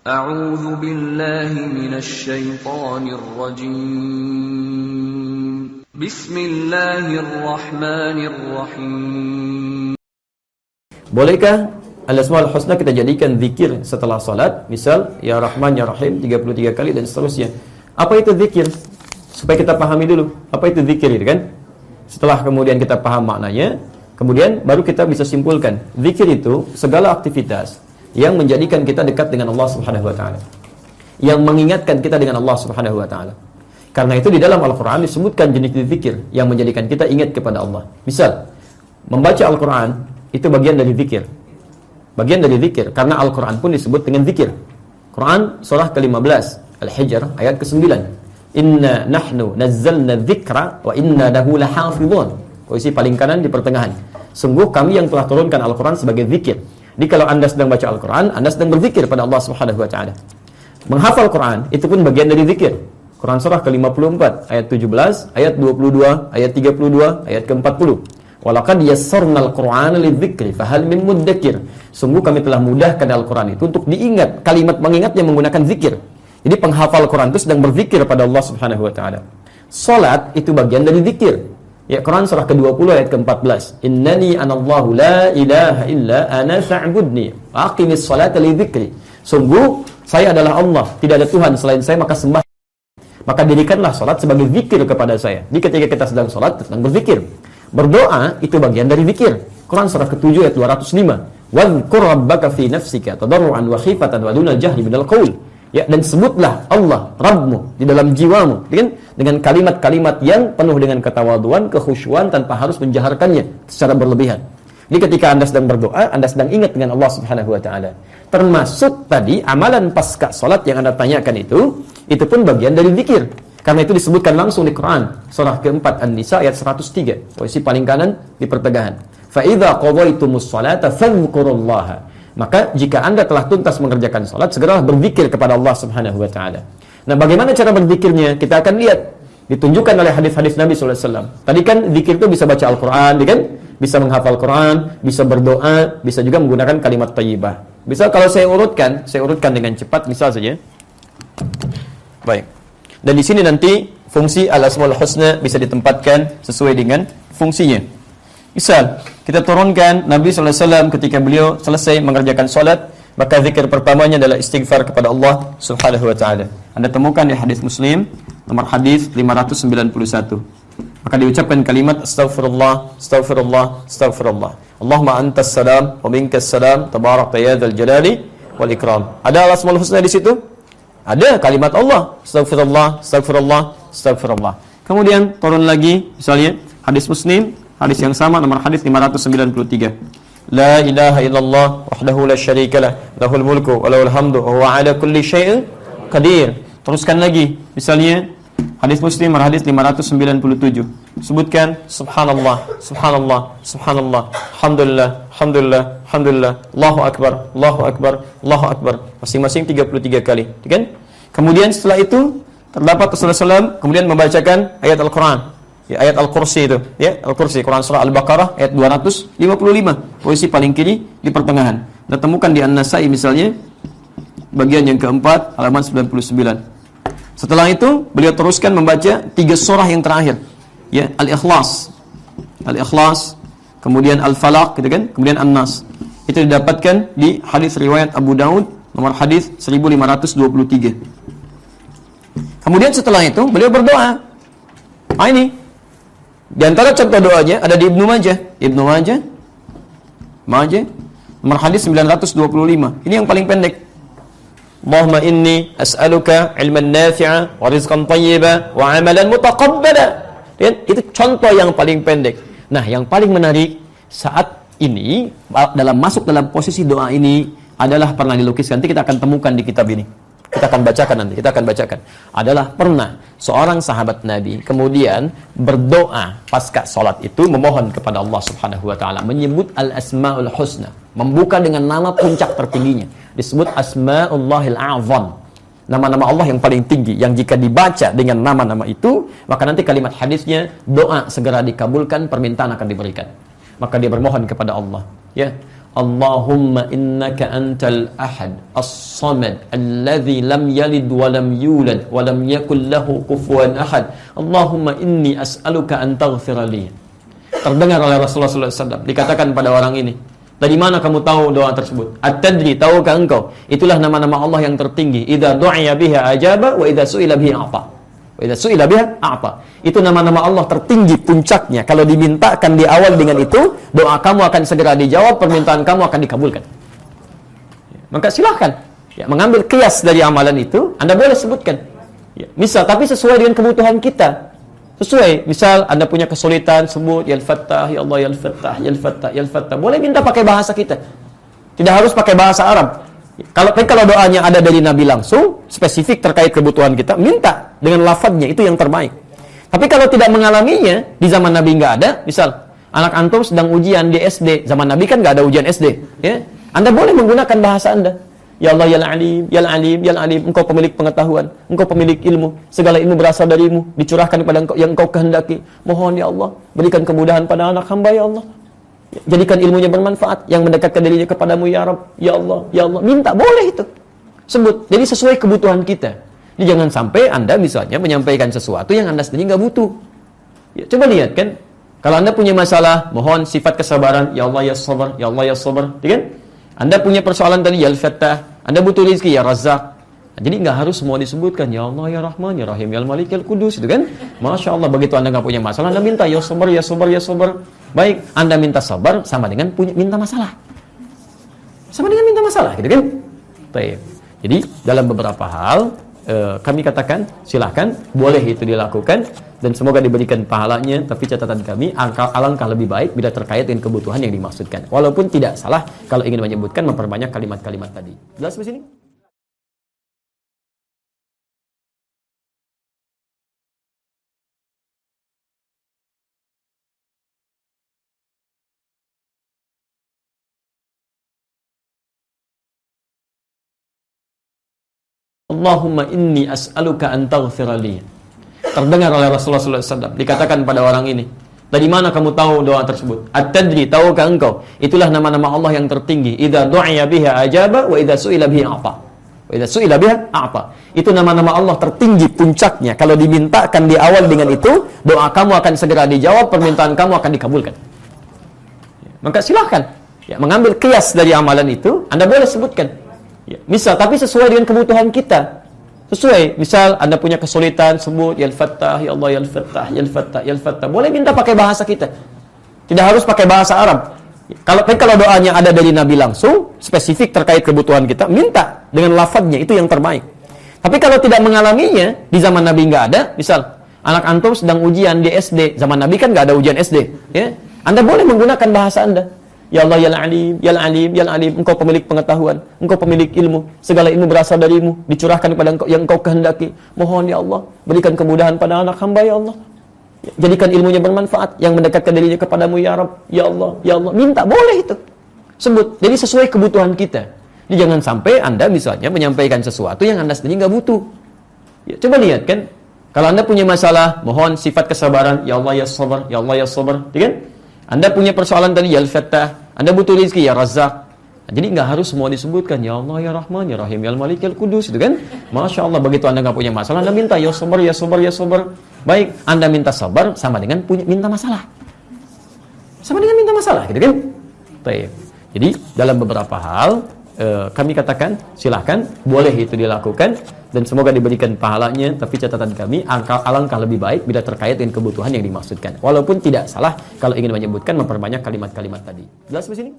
A'udzu billahi minasy syaithanir rajim. Bismillahirrahmanirrahim. Bolehkah Al-Asmaul Husna kita jadikan zikir setelah salat? Misal ya Rahman ya Rahim 33 kali dan seterusnya. Apa itu zikir? Supaya kita pahami dulu apa itu zikir itu kan. Setelah kemudian kita paham maknanya, kemudian baru kita bisa simpulkan. Zikir itu segala aktivitas yang menjadikan kita dekat dengan Allah Subhanahu wa taala. Yang mengingatkan kita dengan Allah Subhanahu wa taala. Karena itu di dalam Al-Qur'an disebutkan jenis zikir yang menjadikan kita ingat kepada Allah. Misal, membaca Al-Qur'an itu bagian dari zikir. Bagian dari zikir karena Al-Qur'an pun disebut dengan zikir. Quran surah ke-15 Al-Hijr ayat ke-9. Inna nahnu nazzalna dzikra wa inna lahu lahafizun. Posisi paling kanan di pertengahan. Sungguh kami yang telah turunkan Al-Qur'an sebagai zikir. Jadi kalau Anda sedang baca Al-Qur'an, Anda sedang berzikir pada Allah Subhanahu wa taala. Menghafal Quran itu pun bagian dari zikir. Quran surah ke-54 ayat 17, ayat 22, ayat 32, ayat ke-40. Walaqad yassarnal Qur'ana lidzikri fahal min muddakir. Sungguh kami telah mudahkan Al-Qur'an itu untuk diingat, kalimat mengingat yang menggunakan zikir. Jadi penghafal Quran itu sedang berzikir pada Allah Subhanahu wa taala. Salat itu bagian dari zikir. Ya, Quran surah ke-20 ayat ke-14. Innani anallahu la ilaha illa ana fa'budni wa aqimis salata li dzikri. Sungguh saya adalah Allah, tidak ada Tuhan selain saya, maka sembah. Maka dirikanlah salat sebagai zikir kepada saya. Jadi ketika kita sedang salat, sedang berzikir. Berdoa itu bagian dari zikir. Quran surah ke-7 ayat 205. Wadhkur rabbaka fi nafsika tadarruan wa khifatan wa dunal jahri minal qaul. Ya, dan sebutlah Allah, Rabbmu di dalam jiwamu dengan kalimat-kalimat yang penuh dengan ketawaduan, kekhusyuan tanpa harus menjaharkannya secara berlebihan. Jadi ketika Anda sedang berdoa, Anda sedang ingat dengan Allah Subhanahu wa taala. Termasuk tadi amalan pasca salat yang Anda tanyakan itu pun bagian dari zikir. Karena itu disebutkan langsung di Quran surah ke-4 An-Nisa ayat 103, posisi paling kanan di pertengahan. Fa idza qadaytumus salata fadhkurullaha. Maka jika Anda telah tuntas mengerjakan salat, segeralah berzikir kepada Allah Subhanahu wa taala. Nah, bagaimana cara berzikirnya? Kita akan lihat. Ditunjukkan oleh hadis-hadis Nabi sallallahu alaihi wasallam. Tadi kan zikir itu bisa baca Al-Qur'an, kan? Bisa menghafal Quran, bisa berdoa, bisa juga menggunakan kalimat thayyibah. Bisa kalau saya urutkan dengan cepat misal saja. Baik. Dan di sini nanti fungsi Al-Asmaul Husna bisa ditempatkan sesuai dengan fungsinya. Misal, kita turunkan Nabi SAW ketika beliau selesai mengerjakan salat, maka zikir pertamanya adalah istighfar kepada Allah Subhanahu wa taala. Anda temukan di hadis Muslim nomor hadis 591. Maka diucapkan kalimat astaghfirullah, astaghfirullah, astaghfirullah. Allahumma antas salam wa minkas salam, tabarakta ya dzal jalali wal ikram. Ada Al-Asmaul Husna di situ? Ada kalimat Allah, astaghfirullah, astaghfirullah, astaghfirullah. Kemudian turun lagi misalnya hadis Muslim, hadis yang sama nomor hadis 593. La ilaha illallah wahdahu la syarikalah, lahul mulku wa lahul hamdu wa huwa ala kulli syai'in qadir. Teruskan lagi misalnya hadis Muslim nomor hadis 597. Sebutkan subhanallah, subhanallah, subhanallah, alhamdulillah, alhamdulillah, alhamdulillah, Allahu akbar, Allahu akbar, Allahu akbar. Masing-masing 33 kali, kan? Kemudian setelah itu terdapat Rasulullah SAW kemudian membacakan ayat Al-Qur'an. Ya, ayat Al-Kursi itu, ya, Al-Kursi, Quran surah Al-Baqarah ayat 255, posisi paling kiri di pertengahan. Kita temukan di An-Nasa'i misalnya bagian yang keempat halaman 99. Setelah itu beliau teruskan membaca 3 surah yang terakhir. Ya, Al-Ikhlas. Al-Ikhlas, kemudian Al-Falaq gitu kan, kemudian An-Nas. Itu didapatkan di hadis riwayat Abu Daud nomor hadis 1523. Kemudian setelah itu beliau berdoa. Ini di antara contoh doanya ada di Ibnu Majah. Ibnu Majah nomor hadis 925. Ini yang paling pendek. Allahumma inni as'aluka ilman nafi'a wa rizqan thayyiba wa amalan mutaqabbala. Itu contoh yang paling pendek. Nah, yang paling menarik saat ini masuk dalam posisi doa ini adalah pernah dilukiskan. Nanti kita akan temukan di kitab ini. Kita akan bacakan. Adalah pernah seorang sahabat Nabi kemudian berdoa pasca salat itu memohon kepada Allah Subhanahu wa taala, menyebut Al-Asmaul Husna, membuka dengan nama puncak tertingginya, disebut Asmaullahil A'zam. Nama-nama Allah yang paling tinggi yang jika dibaca dengan nama-nama itu, maka nanti kalimat hadisnya doa segera dikabulkan, permintaan akan diberikan. Maka dia bermohon kepada Allah, ya Allahumma innaka antal ahad as-samad alladzi lam yalid wa lam yulad wa lam yakul lahu kufuwan ahad. Allahumma inni as'aluka an taghfira li. Terdengar oleh Rasulullah SAW dikatakan pada orang ini, dari mana kamu tahu doa tersebut? At-tadri, tahukah engkau? Itulah nama-nama Allah yang tertinggi. Idza du'iya biha ajaba wa idza su'ila biha a'ta. Wa idza su'ila biha a'ta. Itu nama-nama Allah tertinggi puncaknya. Kalau dimintakan di awal dengan itu, doa kamu akan segera dijawab, permintaan kamu akan dikabulkan. Maka silahkan mengambil kias dari amalan itu, Anda boleh sebutkan. Misal, tapi sesuai dengan kebutuhan kita. Sesuai, misal Anda punya kesulitan, sebut ya Al-Fattah, ya Allah ya Al-Fattah, ya Al-Fattah, ya Al-Fattah. Boleh minta pakai bahasa kita. Tidak harus pakai bahasa Arab. Kalau doanya ada dari Nabi langsung, spesifik terkait kebutuhan kita, minta dengan lafadznya, itu yang terbaik. Tapi kalau tidak mengalaminya, di zaman Nabi nggak ada, misal anak antum sedang ujian di SD, zaman Nabi kan nggak ada ujian SD, ya, Anda boleh menggunakan bahasa Anda. Ya Allah ya Alim, ya Alim, ya Alim, engkau pemilik pengetahuan, engkau pemilik ilmu, segala ilmu berasal darimu, dicurahkan kepada engkau yang engkau kehendaki. Mohon ya Allah, berikan kemudahan pada anak hamba ya Allah. Jadikan ilmunya bermanfaat, yang mendekatkan dirinya kepadamu ya Rabb, ya Allah, ya Allah. Minta, boleh itu. Sebut, jadi sesuai kebutuhan kita. Jadi jangan sampai Anda misalnya menyampaikan sesuatu yang Anda sendiri nggak butuh. Ya, coba lihat kan, kalau Anda punya masalah, mohon sifat kesabaran, ya Allah ya sabar, ya Allah ya sabar, ya kan? Anda punya persoalan tadi, ya Al-Fattah, Anda butuh rezeki, ya Razzaq. Nah, jadi nggak harus semua disebutkan, ya Allah ya Rahman, ya Rahim, ya Malik, ya Kudus, itu kan? Masya Allah, begitu Anda nggak punya masalah, Anda minta, ya sabar, ya sabar, ya sabar. Baik, Anda minta sabar sama dengan minta masalah. Sama dengan minta masalah, gitu kan? Baik. Jadi, dalam beberapa hal, kami katakan, silahkan, boleh itu dilakukan, dan semoga diberikan pahalanya, tapi catatan kami, alangkah lebih baik bila terkait dengan kebutuhan yang dimaksudkan. Walaupun tidak salah, kalau ingin menyebutkan, memperbanyak kalimat-kalimat tadi. Jelas di sini? Allahumma inni as'aluka an taghfira li. Terdengar oleh Rasulullah SAW dikatakan pada orang ini, dari mana kamu tahu doa tersebut? At-tadri, tahukah engkau? Itulah nama-nama Allah yang tertinggi. Idza du'iya biha ajaba wa idza su'ila biha a'ta. Wa idza su'ila biha a'ta. Itu nama-nama Allah tertinggi puncaknya. Kalau dimintakan di awal dengan itu, doa kamu akan segera dijawab, permintaan kamu akan dikabulkan. Maka silahkan mengambil kias dari amalan itu, Anda boleh sebutkan. Ya, misal, tapi sesuai dengan kebutuhan kita. Sesuai, misal Anda punya kesulitan, sebut ya Al-Fattah, ya Allah ya Al-Fattah, ya Al-Fattah, ya Al-Fattah. Boleh minta pakai bahasa kita. Tidak harus pakai bahasa Arab. Kalau doanya ada dari Nabi langsung, spesifik terkait kebutuhan kita, minta dengan lafadznya, itu yang terbaik. Tapi kalau tidak mengalaminya, di zaman Nabi nggak ada, misal anak antum sedang ujian di SD, zaman Nabi kan nggak ada ujian SD, ya, Anda boleh menggunakan bahasa Anda. Ya Allah ya Alim, ya Alim, ya Alim, engkau pemilik pengetahuan, engkau pemilik ilmu, segala ilmu berasal darimu, dicurahkan kepada engkau yang engkau kehendaki. Mohon ya Allah, berikan kemudahan pada anak hamba ya Allah. Jadikan ilmunya bermanfaat, yang mendekatkan dirinya kepadamu ya Rabb, ya Allah, ya Allah. Minta, boleh itu. Sebut, jadi sesuai kebutuhan kita. Jadi jangan sampai Anda misalnya menyampaikan sesuatu yang Anda sendiri nggak butuh. Ya, coba lihat kan, kalau Anda punya masalah, mohon sifat kesabaran, ya Allah ya sabar, ya Allah ya sabar, ya kan? Anda punya persoalan tadi, ya Al-Fattah, Anda butuh rezeki, ya Razzaq. Nah, jadi nggak harus semua disebutkan, ya Allah ya Rahman, ya Rahim, ya Malik, ya Kudus, itu kan? Masya Allah, begitu Anda nggak punya masalah, Anda minta, ya sabar, ya sabar, ya sabar. Baik, Anda minta sabar sama dengan minta masalah. Sama dengan minta masalah, gitu kan? Baik. Jadi, dalam beberapa hal, kami katakan, silahkan, boleh itu dilakukan, dan semoga diberikan pahalanya, tapi catatan kami, alangkah lebih baik bila terkait dengan kebutuhan yang dimaksudkan. Walaupun tidak salah, kalau ingin menyebutkan, memperbanyak kalimat-kalimat tadi. Jelas di sini?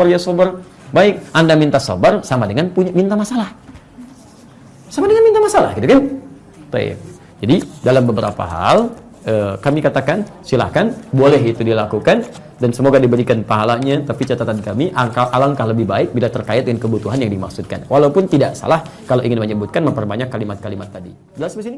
Ya sabar. Baik, Anda minta sabar sama dengan minta masalah. Sama dengan minta masalah, gitu kan? Baik. Jadi, dalam beberapa hal, kami katakan, silahkan, boleh itu dilakukan, dan semoga diberikan pahalanya, tapi catatan kami, alangkah lebih baik bila terkait dengan kebutuhan yang dimaksudkan. Walaupun tidak salah, kalau ingin menyebutkan, memperbanyak kalimat-kalimat tadi. Jelas di sini?